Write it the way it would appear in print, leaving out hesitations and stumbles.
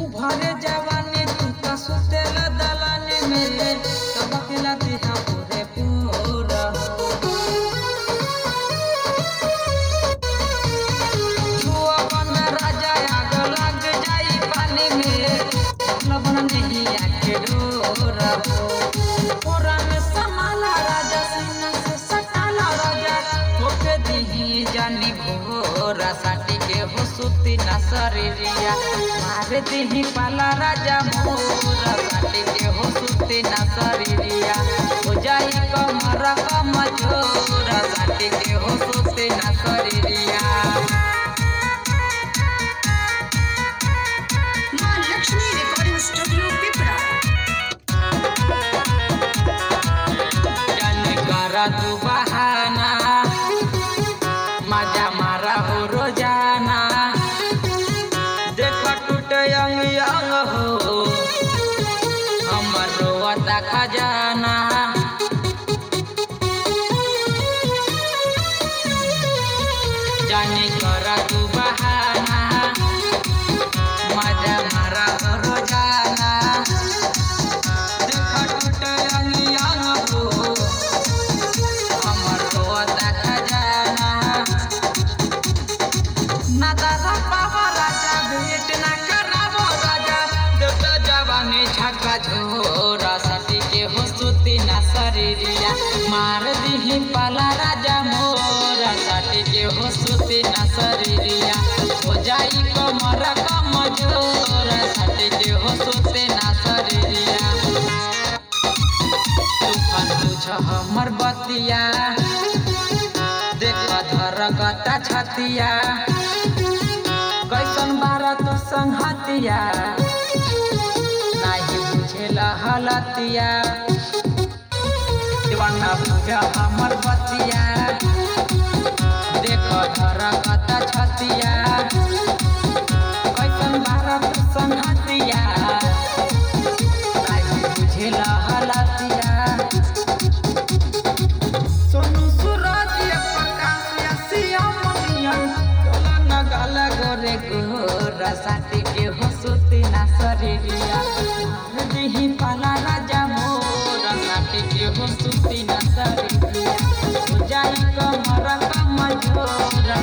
उभरे जवानी तू का सुतेला दलाने मेरे सब अकेला दिहा पूरे पूरा छुआ बन राजा आग लग जाई पानी में लबन नहीं आके डोरा पूरा में समाला राजा सीना से सटाला राजा होके दिही जानी घोरा साटी के हो सुती ना शरीरिया मारे दिही पाला राजा मोरा साटी के हो सुती ना शरीरिया हो जाई कमरा कमजोरा साटी के हो सुती ना शरीरिया। मां लक्ष्मी रिकॉर्डिंग स्टूडियो पिपरा जाने करा तू बहाना मजा मारा हो रोजाना देखा टूटे अंग अंग हो हमर रोता खजाना जाने करा तू बहाना मजा मारा हो रोजाना देखा टूटे अंग अंग हो हमर रोता खजाना ना दादा पावा राजा भेंट ना करावो राजा देवता जवानी झका झोरा सटी के हो सुती ना शरीरिया मार दिही पाला राजा मोरा सटी के हो सुती ना शरीरिया हो जाई कमरा कमजोरा सटी के हो सुती ना शरीरिया। तूफान बुझ हमर बतिया देख धर गता छतिया कैसन बारा तो संहतिया नहीं बुझेला हलतिया दीवाना बुझा हमर बतिया देख धर गता छतिया कैसन बारा तो संहतिया नहीं बुझेला हलतिया। सोनू सूरज गोरे गोरा साटी के हो सुती ना शरीरिया मार दिही पाला राजा मोरा साटी के हो सुती ना शरीरिया हो जाई कमरा कमजोरा।